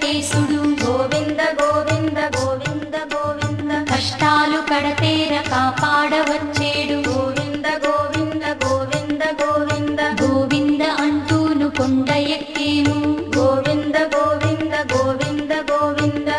వెంకటేశుడు గోవింద గోవింద గోవింద గోవింద కష్టాలు కడతేర కాపాడవచ్చేడు గోవింద గోవింద గోవింద గోవింద గోవింద అంటూను కొండ ఎక్కేము గోవింద గోవింద గోవింద గోవింద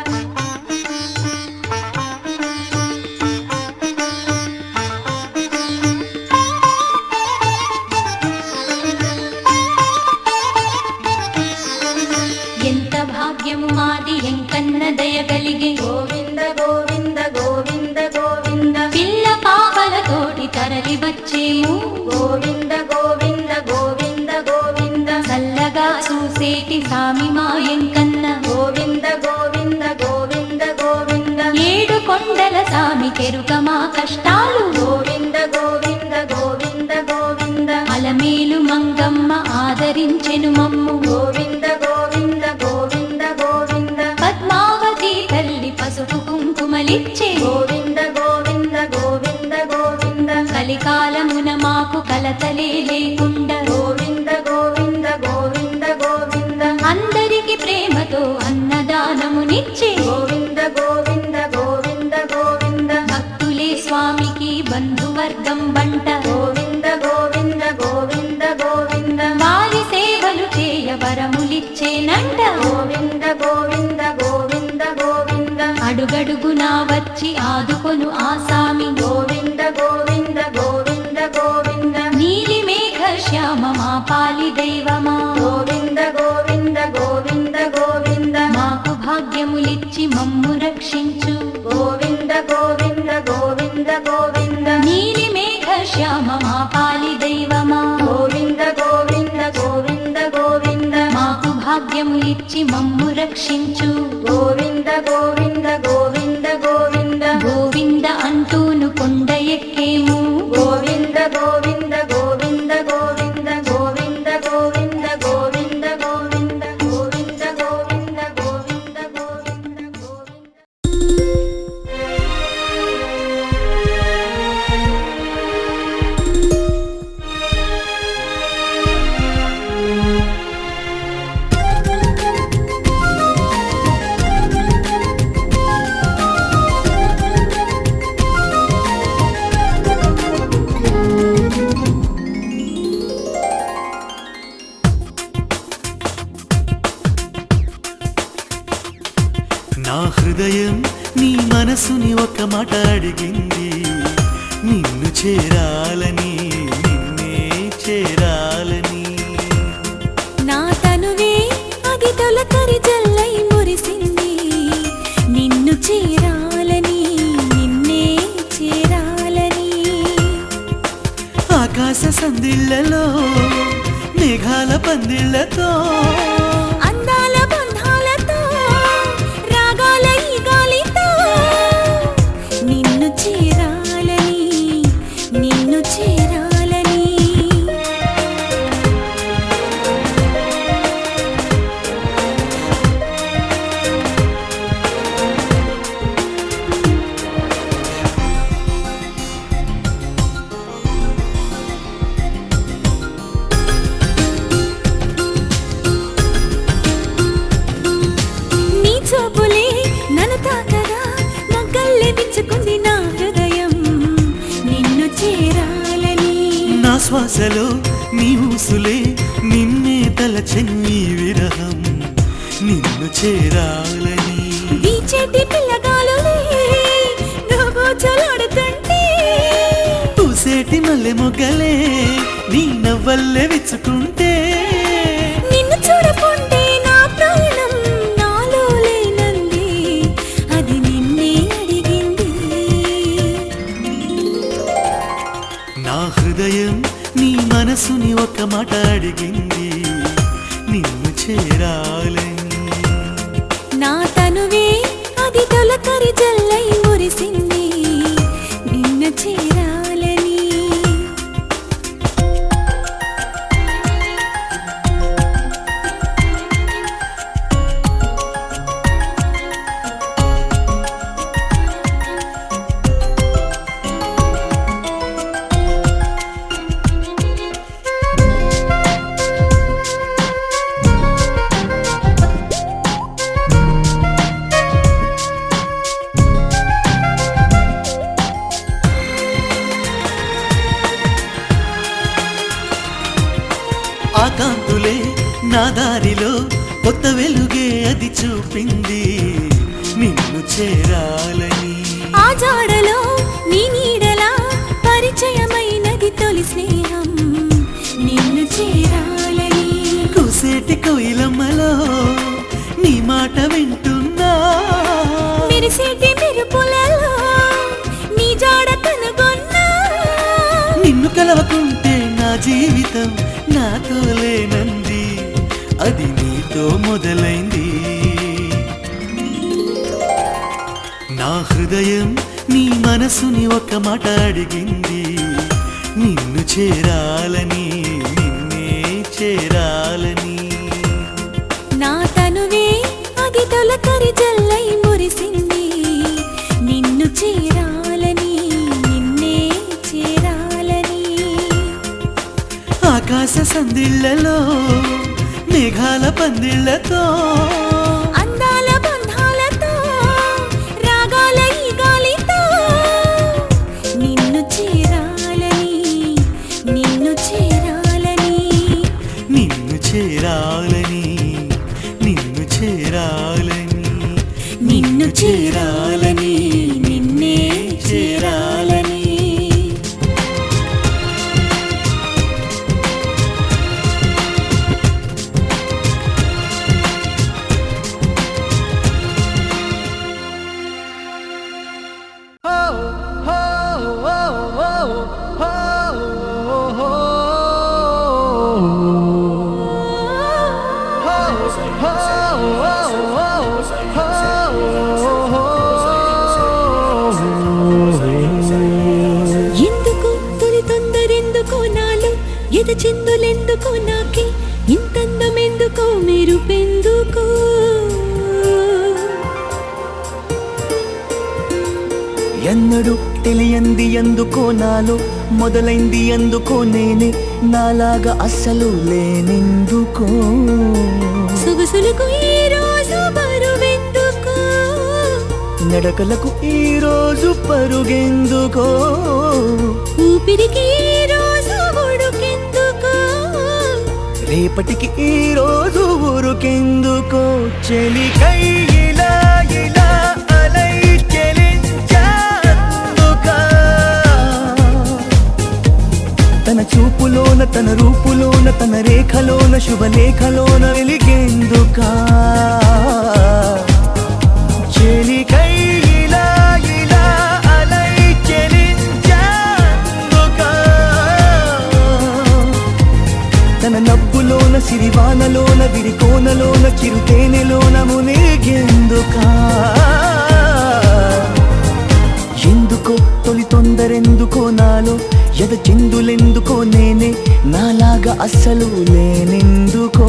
ఎంత భాగ్యము మాది ఎంకన్న దయగలిగే గోవింద గోవింద గోవింద గోవింద పిల్ల పాపలతోటి తరలి వచ్చేము గోవింద గోవింద గోవింద గోవింద చల్లగా చూసేటి సామి మా ఎంకన్న గోవింద గోవింద గోవింద గోవింద ఏడు కొండల సామి కెరుక మా కష్టాలు గోవింద గోవింద గోవింద గోవింద అలమేలు మంగమ్మ ఆదరించెను మమ్ము గోవింద గోవింద గోవింద గోవింద పద్మావతి తల్లి పసుపు కుంకుమలిచ్చే గోవింద గోవింద గోవింద గోవింద కలికాలమున మాకు కలతలే లేకుండా గోవింద గోవింద గోవింద గోవింద అందరికి ప్రేమతో అన్నదానమునిచ్చే గోవింద గోవింద గోవింద గోవింద భక్తులే స్వామికి బంధువర్గం బంట గోవింద గోవింద గోవింద గోవింద వారి సేవలు చేయ వరములిచ్చేనంట గోవింద గోవింద గోవింద గోవింద అడుగడుగునా వచ్చి ఆదుకొను ఆ సామి గోవింద గోవింద గోవింద గోవింద నీలి మేఘ శ్యామ మా పాలి దైవమా గోవింద గోవింద గోవింద గోవింద మాకు భాగ్యములిచ్చి మమ్ము రక్షించు గోవింద గోవింద గోవింద గోవింద నీలి మేఘ శ్యామ మా పాలి దైవమా గోవింద గోవింద గోవింద గోవింద మాకు భాగ్యములిచ్చి మమ్ము రక్షించు గోవింద గోవింద గోవింద గోవింద గోవింద అంటూను కొండ ఎక్కేము గోవింద గోవింద గోవింద గోవింద గోవింద గోవింద గోవింద గోవింద గోవింద గోవింద గోవింద గోవింద గోవింద నా హృదయం నీ మనసుని ఒక మాట అడిగింది నిన్ను చేరాలని నిన్నే చేరాలని నా తనువే అది తొలకరి జల్లై మురిసింది నిన్ను చేరాలని నిన్నే చేరాలని ఆకాశ సందిళ్లలో మేఘాల పందిళ్లతో అందాల బంధాలతో రాగాల ఈ గాలితో నిన్ను చేరాలని నిన్ను చేరాలని నీ చూపులే నన్ను తాకగా మొగ్గల్లే విచ్చుకుంది నా హృదయం నిన్ను చేరాలని నా శ్వాసలో నీ ఊసులే నిన్నే తలచెన్ని విరహం నిన్ను చేరాలని వీచేటి పిల్లగాలులే దోబూచులాడుతుంటే పూసేటి మల్లె మొగ్గలే నీ నవ్వల్లే విచ్చుకుంటే నిన్ను చూడకుంటే నా ప్రాణం నాలో లేనంది అది నిన్నే అడిగింది నా హృదయం నీ మనసుని ఒక మాట అడిగింది నిన్ను చేరాలని నా తనువే అది తొలకరి జల్లై మురిసింది నిన్ను చేరాలని నా దారిలో కొత్త వెలుగే అది చూపింది నిన్ను చేరాలని. ఆ జాడలో నీ నీడలా పరిచయమైనది తొలి స్నేహం నిన్ను చేరాలని. కుసేటి కోయిలమ్మలో నీ మాట వింటున్నా, మెరిసేటి మెరుపులలో నీ జాడ కనుగొన్నా. నిన్ను కలవకుంటే నా జీవితం నాతో లేనంది, అది నీతో మొదలైంది. నా హృదయం నీ మనసుని ఒక మాట అడిగింది, నిన్ను చేరాలని, నిన్నే చేరాలని. నా తనువే అది తొలకరి జల్లై మురిసింది నిన్ను చేరాలని, నిన్నే చేరాలని. ఆకాశ సందిళ్లలో మేఘాల పందిళ్లతో అందాల బంధాలతో రాగాల ఈ గాలితో నిన్ను చేరాలని, నిన్ను చేరాలని. నిన్ను చేరాలని, నిన్ను చేరాలని, నిన్ను చేరాలని, నిన్నే చేరాలని. ఎందుకు తొలి తొందరెందుకో నాలో ఎద చిందులెందుకో నాకే ఇంతందమెందుకో మెరుపెందుకో. ఎన్నడు తెలియంది ఎందుకో నాలో మొదలైంది ఎందుకో నేనే నాలాగా అస్సలు లేనెందుకో. సొగసులకు ఈ రోజు బరువెందుకో, నడకలకు ఈ రోజు పరుగెందుకో. ఊపిరికి ఈ రోజు ఉడుకెందుకో. రేపటికి ఈ రోజు ఊరుకెందుకో. చెలికై ఇలా ఇలా అలై చెలించాందుకా. తన చూపులోన తన రూపులోన తన రేఖలోన శుభలేఖలోన వెలిగేందుకా. చెలికై ఇలా ఇలా అలై చెలించాందుకా. తన నవ్వులోన సిరివానలోన విరికోనలోన చిరుతేనెలోన మునిగేందుకా. ఎందుకో తొలి తొందరెందుకో నాలో ఎద చిందులెందుకో నేనే నాలాగా అస్సలు లేనెందుకో.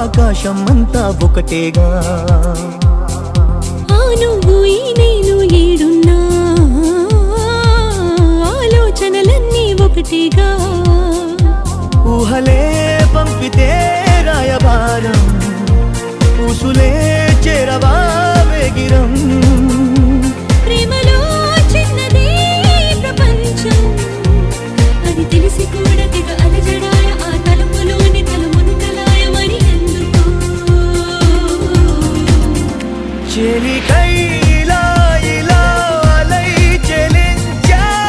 ఆకాశం అంతా ఒకటేగా. ఆ నువ్వు ఈ నేను ఏడున్నా ఆలోచనలన్నీ ఒకటిగా. ఊహలే పంపితే రాయబారం ఊసులే చేరవా వేగిరం. ప్రేమలో చిన్నదే ప్రపంచం అది తెలిసి కూడా తెగ అలజడాయ. ఆ తలుపులోని తలుమును కలాయ మరి ఎందుకో. చెలికై ఇలా ఇలా అలై చెలించాందుకా.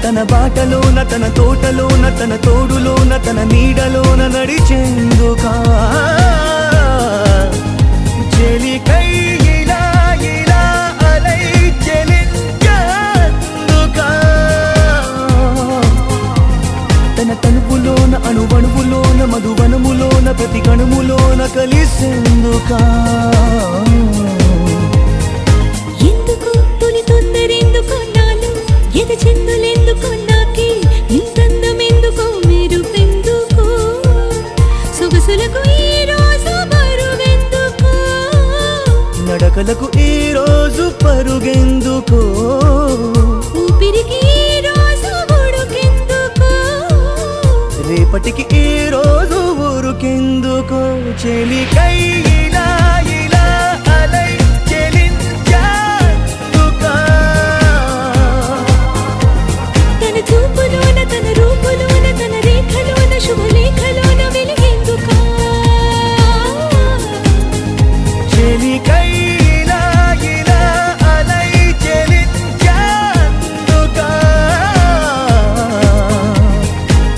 తన బాటలోన తన తోటలోన తన తోడులోన తన నీడలోన నడిచేందుకా. చెలికై ఇలా ఇలా అలై చెలించాందుకా. తన తనుపులోన అణువణువులోన మధువనములోన ప్రతి కణుములోన కలిసేందుకా. ఎందుకు తొలి తొందరెందుకు నాలో ఎద చిందులే మనసులకు ఈ రోజు బరువెందుకు నడకలకు ఈ రోజు పరుగెందుకో ఊపిరికి ఈ రోజు ఉడుకెందుకు రేపటికి ఈ రోజు ఊరుకెందుకో చెలికై ఇలా ఇలా అలై చెలించాదుకా తన చూపులోన తన రూపులోన తన రేఖలోన శుభలేఖలోన వెలిగేందుకా చెలికై ఇలా ఇలా అలై చెలించాదుకా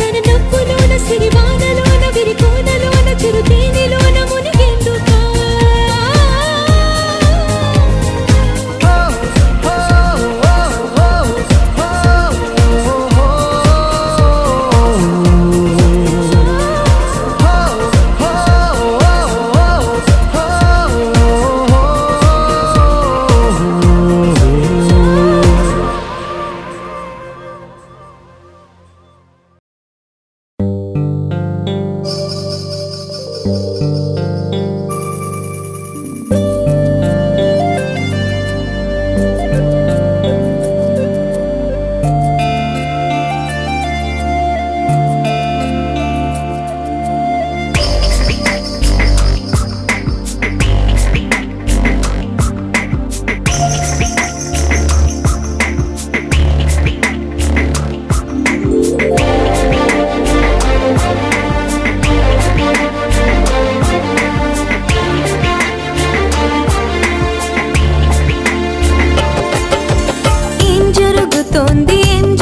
తన నవ్వులోన సిరివానలోన విరికోనలోన చిరుతేనెలోన మునిగేందుకా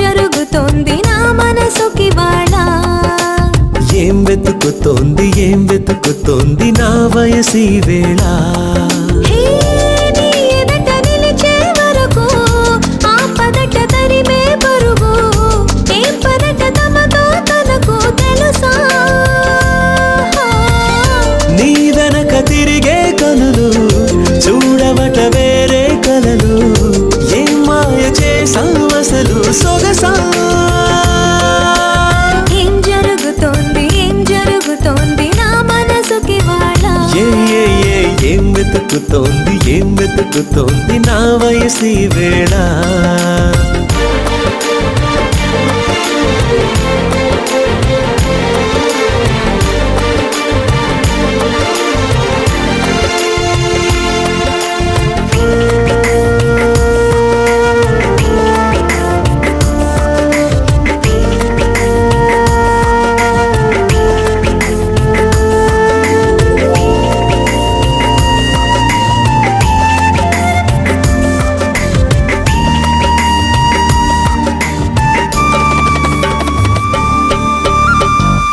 జరుగుతోంది నా మనసుకి వాళ్ళ ఏం వెతుకుతోంది నా వయసి వేళ హే నీ ఎదట నిలిచే వరకు ఆ పదట తరిమే పరుగు ఏం పదట తమతో తనకు తెలుసా నీ వెనక తిరిగే కనులు చూడవట వేరే కలలు ఏం మాయ చేసావు అసలు సొగసా ఏం జరుగుతోంది నా మనసుకి వాళ్ళ ఏం వెతుకుతోంది నా వయసి వేళ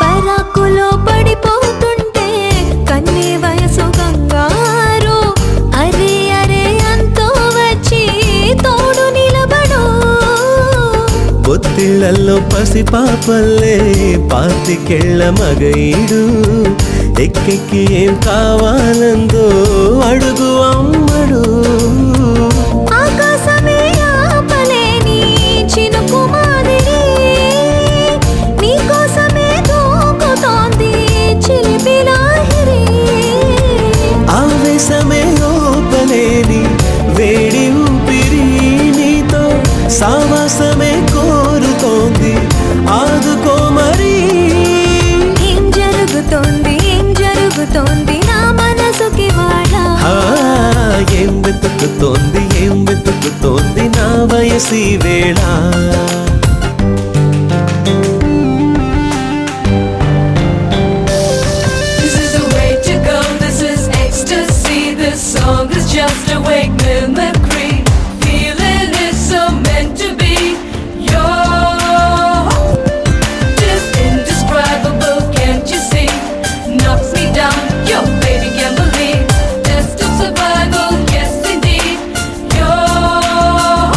పరాకులో పడిపోతుంటే కన్నే వయసు గంగారు అరే అరే అంతో వచ్చి తోడు నిలబడు పొత్తిళ్లలో పసిపాపల్లే పాతికెళ్ళ మగైడు ఎక్కెక్కి ఏం కావాలందో అడుగు అమ్మడు ఆకాశమే ఆపలేని చినుకు మాదిరి నీకోసమే దూకుతోంది చిలిపి లాహిరి ఆవేశమే ఓపలేని వేడి ఊపిరి నీతో సావాసమే కోరుతోంది ఆదుకో మరి ఏం జరుగుతోంది నా మనసుకి వాళ్ళ ఏం వెతుకుతోంది నా వయసి వేళ This is the way to go, this is ecstasy. This song is just a wake mimicry. Feeling is so meant to be. You're just indescribable, can't you see? Knocks me down, your baby can't believe. Test of survival, yes indeed. You're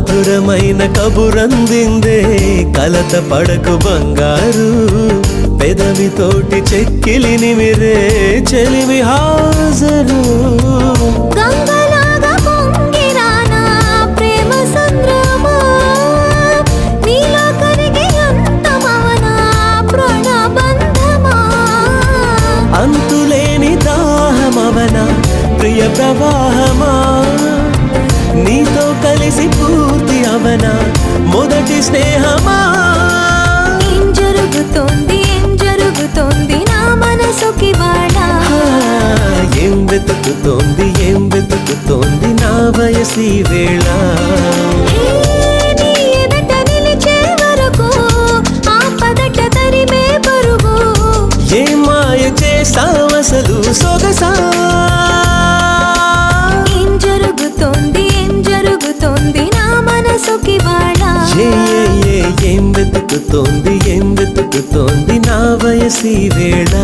మధురమైన కబురందిందే కలత పడకు బంగారు పెదవితోటి చెక్కిలిని మిరే చెలిమి హాజరు గంగలాగా పొంగిరానా ప్రేమ సంద్రమా నీలో కరిగి అంతమవనా ప్రాణబంధమా అంతులేని దాహమవన ప్రియ ప్రవాహమా నీతో కలిసి పూర్తి అవన మొదటి స్నేహమా ఏం జరుగుతోంది నా మనసుకి వాడా ఏం వెతుకుతోంది నా వయసి వేళ నీ ఎదుట నిలిచే వరకు ఆపదట తరిమే పరుగు ఏ మాయ చేసావసలు సొగసా ఏం జరుగుతోంది నా మనసుకి వాడా ఏం వెతుకుతోంది నా వయసి వేళ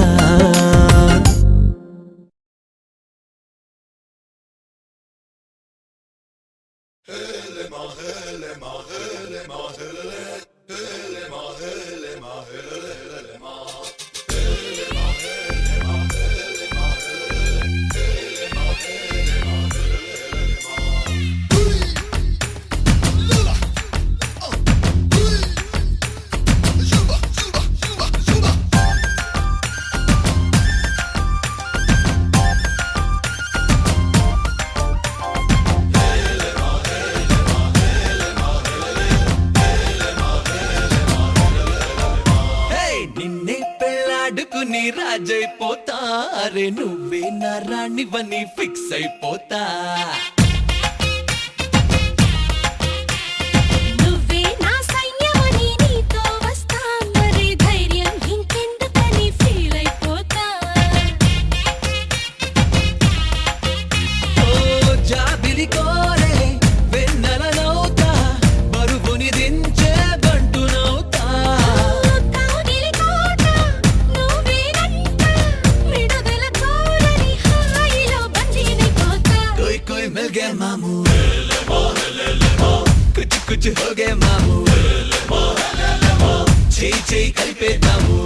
నిన్నే పెళ్ళాడుకుని రాజైపోతా అరే నువ్వే నా రాణివని ఫిక్స్ అయిపోతా నువ్వే నా సయ్యమని నీతో వస్తా మరి ధైర్యం ఇంకెందుకని ఫీల్ అయిపోతా ఓ జాబిలి కోరే వెన్నెలనవుతా బరువుని దించే బంటునవుతా కాగిలి కోట నువ్వేనంట విడుదల కోరని హాయిలో బందీనైపోతా कोई कोई मिल गया मामू कुछ कुछ हो गया मामू చేయి చేయి కలిపేద్దాము